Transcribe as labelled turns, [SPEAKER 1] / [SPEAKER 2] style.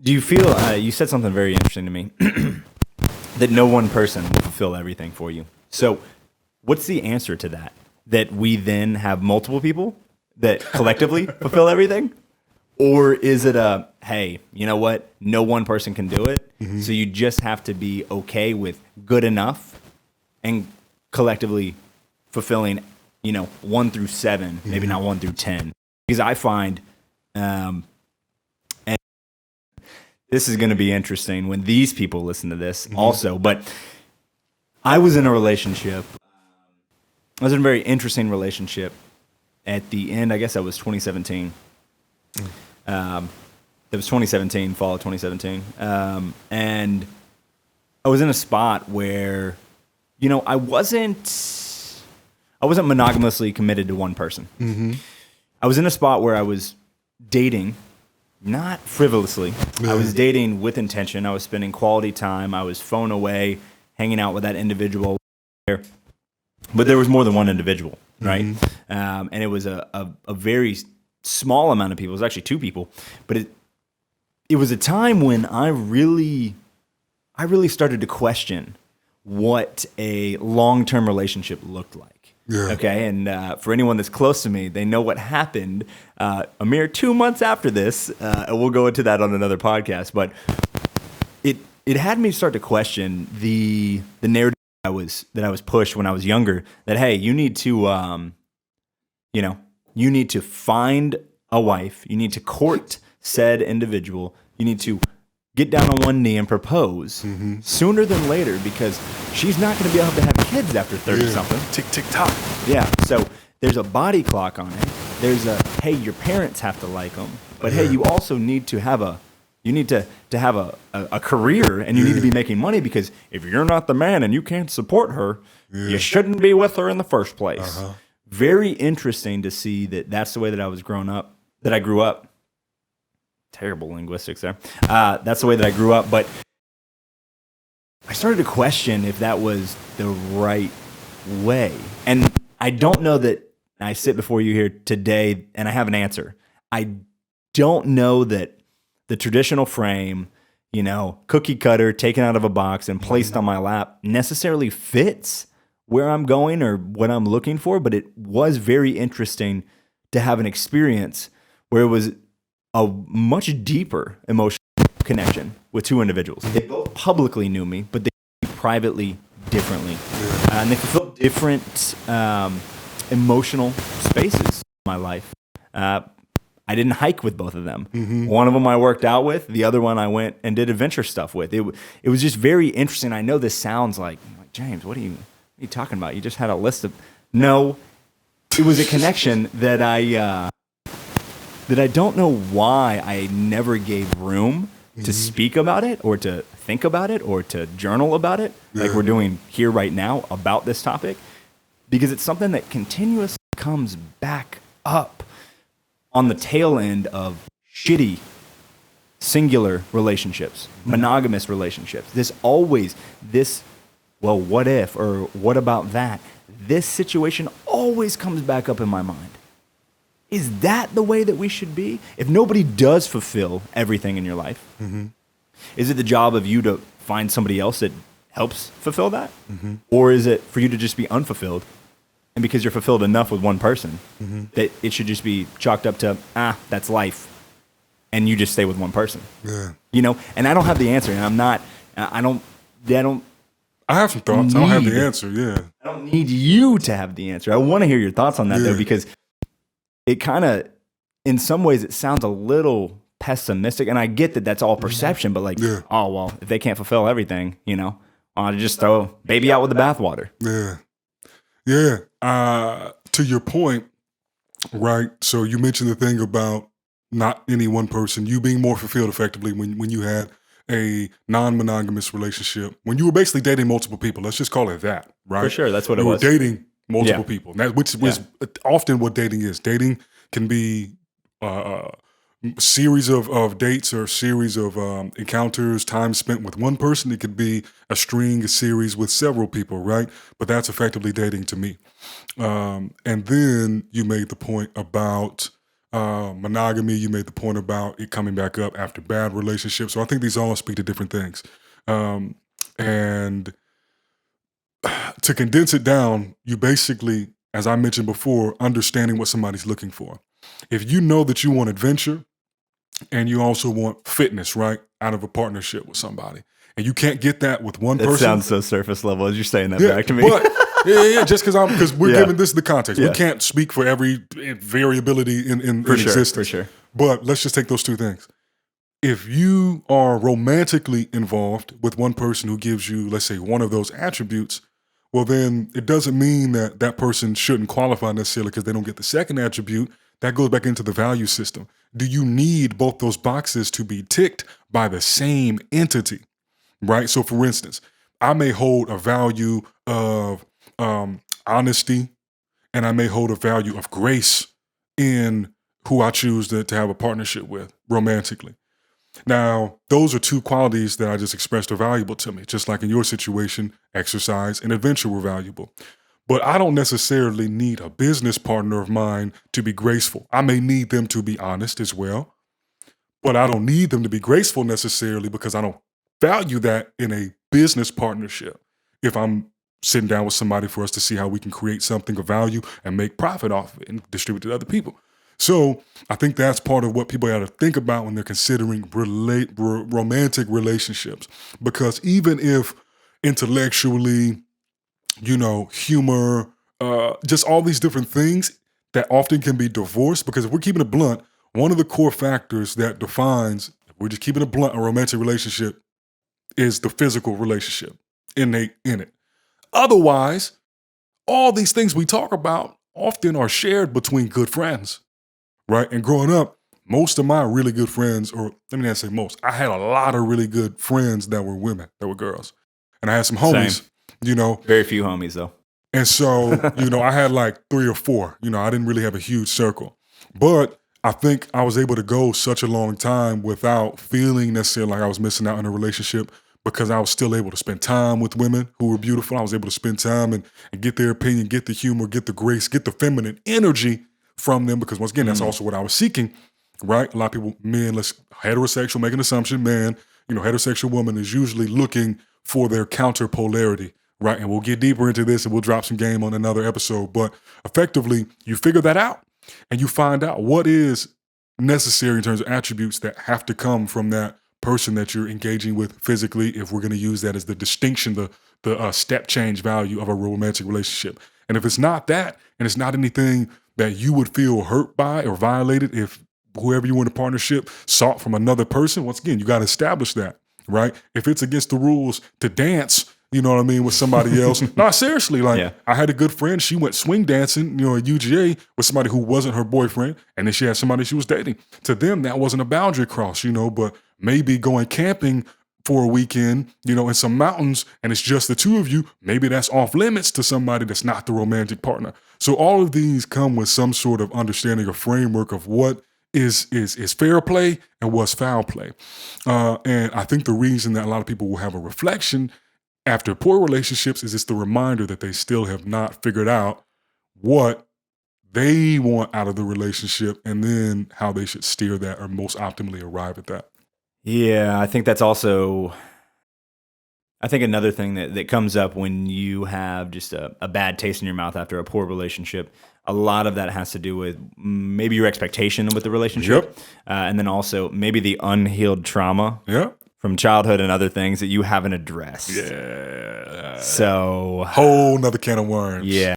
[SPEAKER 1] Do you feel, you said something very interesting to me, that no one person will fulfill everything for you. So what's the answer to that? That we then have multiple people that collectively fulfill everything? Or is it a, hey, you know what? No one person can do it. Mm-hmm. So you just have to be okay with good enough and collectively fulfilling, 1 through 7, maybe not 1 through 10. Because I find, and this is going to be interesting when these people listen to this also, but I was in a relationship. I was in a very interesting relationship at the end. I guess that was 2017. It was 2017, fall of 2017. And I was in a spot where, I wasn't monogamously committed to one person. Mm-hmm. I was in a spot where I was dating, not frivolously. I was dating with intention. I was spending quality time. I was phone away, hanging out with that individual. But there was more than one individual, right? Mm-hmm. And it was a very small amount of people. It was actually 2 people. But it was a time when I really started to question what a long-term relationship looked like. Yeah. Okay, and for anyone that's close to me, they know what happened a mere 2 months after this, and we'll go into that on another podcast. But it had me start to question the narrative that I was pushed when I was younger. That hey, you need to you need to find a wife, you need to court said individual, you need to get down on one knee and propose sooner than later because she's not going to be able to have kids after 30-something.
[SPEAKER 2] Tick, tick, tock.
[SPEAKER 1] Yeah, so there's a body clock on it. There's a, hey, your parents have to like them. But hey, you also need to have a career and you need to be making money because if you're not the man and you can't support her, you shouldn't be with her in the first place. Very interesting to see that that's the way that I grew up. Terrible linguistics there. That's the way that I grew up, but I started to question if that was the right way. And I don't know that I sit before you here today and I have an answer. I don't know that the traditional frame, cookie cutter taken out of a box and placed on my lap necessarily fits where I'm going or what I'm looking for, but it was very interesting to have an experience where it was a much deeper emotional connection with 2 individuals. They both publicly knew me, but they privately differently. And they fulfilled different emotional spaces in my life. I didn't hike with both of them. One of them I worked out with. The other one I went and did adventure stuff with. It was just very interesting. I know this sounds like James, what are you talking about? You just had a list of... No, it was a connection that I don't know why I never gave room to speak about it or to think about it or to journal about it like we're doing here right now about this topic because it's something that continuously comes back up on the tail end of shitty singular relationships, monogamous relationships. Well, what if or what about that? This situation always comes back up in my mind. Is that the way that we should be? If nobody does fulfill everything in your life, is it the job of you to find somebody else that helps fulfill that? Or is it for you to just be unfulfilled? And because you're fulfilled enough with one person, that it should just be chalked up to, that's life. And you just stay with one person. Yeah. And I don't have the answer. And
[SPEAKER 2] I have some thoughts. I don't have the answer,
[SPEAKER 1] I don't need you to have the answer. I want to hear your thoughts on that, though, because it kind of, in some ways, it sounds a little pessimistic. And I get that that's all perception, but oh, well, if they can't fulfill everything, I'll just throw baby out with the bathwater.
[SPEAKER 2] Yeah. To your point, right? So you mentioned the thing about not any one person, you being more fulfilled effectively when you had a non-monogamous relationship, when you were basically dating multiple people. Let's just call it that, right?
[SPEAKER 1] For sure, that's what it was.
[SPEAKER 2] You were dating multiple people, which is often what dating is. Dating can be a series of dates or a series of encounters, time spent with one person. It could be a series with several people, right? But that's effectively dating to me. And then you made the point about monogamy. You made the point about it coming back up after bad relationships. So I think these all speak to different things. And to condense it down, you basically, as I mentioned before, understanding what somebody's looking for. If you know that you want adventure and you also want fitness, right, out of a partnership with somebody, and you can't get that with one person.
[SPEAKER 1] It sounds so surface level as you're saying that back to me.
[SPEAKER 2] But, just because we're giving this the context.
[SPEAKER 1] Yeah.
[SPEAKER 2] We can't speak for every variability in existence.
[SPEAKER 1] For sure.
[SPEAKER 2] But let's just take those two things. If you are romantically involved with one person who gives you, let's say, one of those attributes, well, then it doesn't mean that that person shouldn't qualify necessarily because they don't get the second attribute. That goes back into the value system. Do you need both those boxes to be ticked by the same entity, right? So for instance, I may hold a value of honesty, and I may hold a value of grace in who I choose to have a partnership with romantically. Now, those are two qualities that I just expressed are valuable to me. Just like in your situation, exercise and adventure were valuable. But I don't necessarily need a business partner of mine to be graceful. I may need them to be honest as well, but I don't need them to be graceful necessarily because I don't value that in a business partnership. If I'm sitting down with somebody for us to see how we can create something of value and make profit off of it and distribute it to other people. So I think that's part of what people got to think about when they're considering romantic relationships. Because even if intellectually, humor, just all these different things that often can be divorced, because if we're keeping it blunt, one of the core factors that defines, if we're just keeping it blunt, a romantic relationship is the physical relationship innate in it. Otherwise, all these things we talk about often are shared between good friends, right? And growing up, most of my really good friends, or let me not say most, I had a lot of really good friends that were women, that were girls. And I had some homies,
[SPEAKER 1] Very few homies though.
[SPEAKER 2] And so, I had like 3 or 4, I didn't really have a huge circle. But I think I was able to go such a long time without feeling necessarily like I was missing out in a relationship because I was still able to spend time with women who were beautiful. I was able to spend time and get their opinion, get the humor, get the grace, get the feminine energy from them because once again, that's also what I was seeking, right? A lot of people, men, heterosexual, make an assumption, man, heterosexual woman is usually looking for their counter polarity, right? And we'll get deeper into this and we'll drop some game on another episode. But effectively, you figure that out and you find out what is necessary in terms of attributes that have to come from that person that you're engaging with physically, if we're going to use that as the distinction, the step change value of a romantic relationship. And if it's not that, and it's not anything that you would feel hurt by or violated if whoever you were in a partnership sought from another person, once again, you got to establish that, right? If it's against the rules to dance, with somebody else. No, seriously, I had a good friend. She went swing dancing, at UGA with somebody who wasn't her boyfriend. And then she had somebody she was dating. To them, that wasn't a boundary cross, but maybe going camping for a weekend, in some mountains, and it's just the two of you, maybe that's off limits to somebody that's not the romantic partner. So all of these come with some sort of understanding or framework of what is fair play and what's foul play. And I think the reason that a lot of people will have a reflection after poor relationships is it's the reminder that they still have not figured out what they want out of the relationship and then how they should steer that or most optimally arrive at that.
[SPEAKER 1] Yeah, I think that's also, another thing that comes up when you have just a bad taste in your mouth after a poor relationship. A lot of that has to do with maybe your expectation with the relationship. And then also maybe the unhealed trauma. From childhood and other things that you haven't addressed.
[SPEAKER 2] Yeah.
[SPEAKER 1] So
[SPEAKER 2] whole nother can of worms.
[SPEAKER 1] Yeah.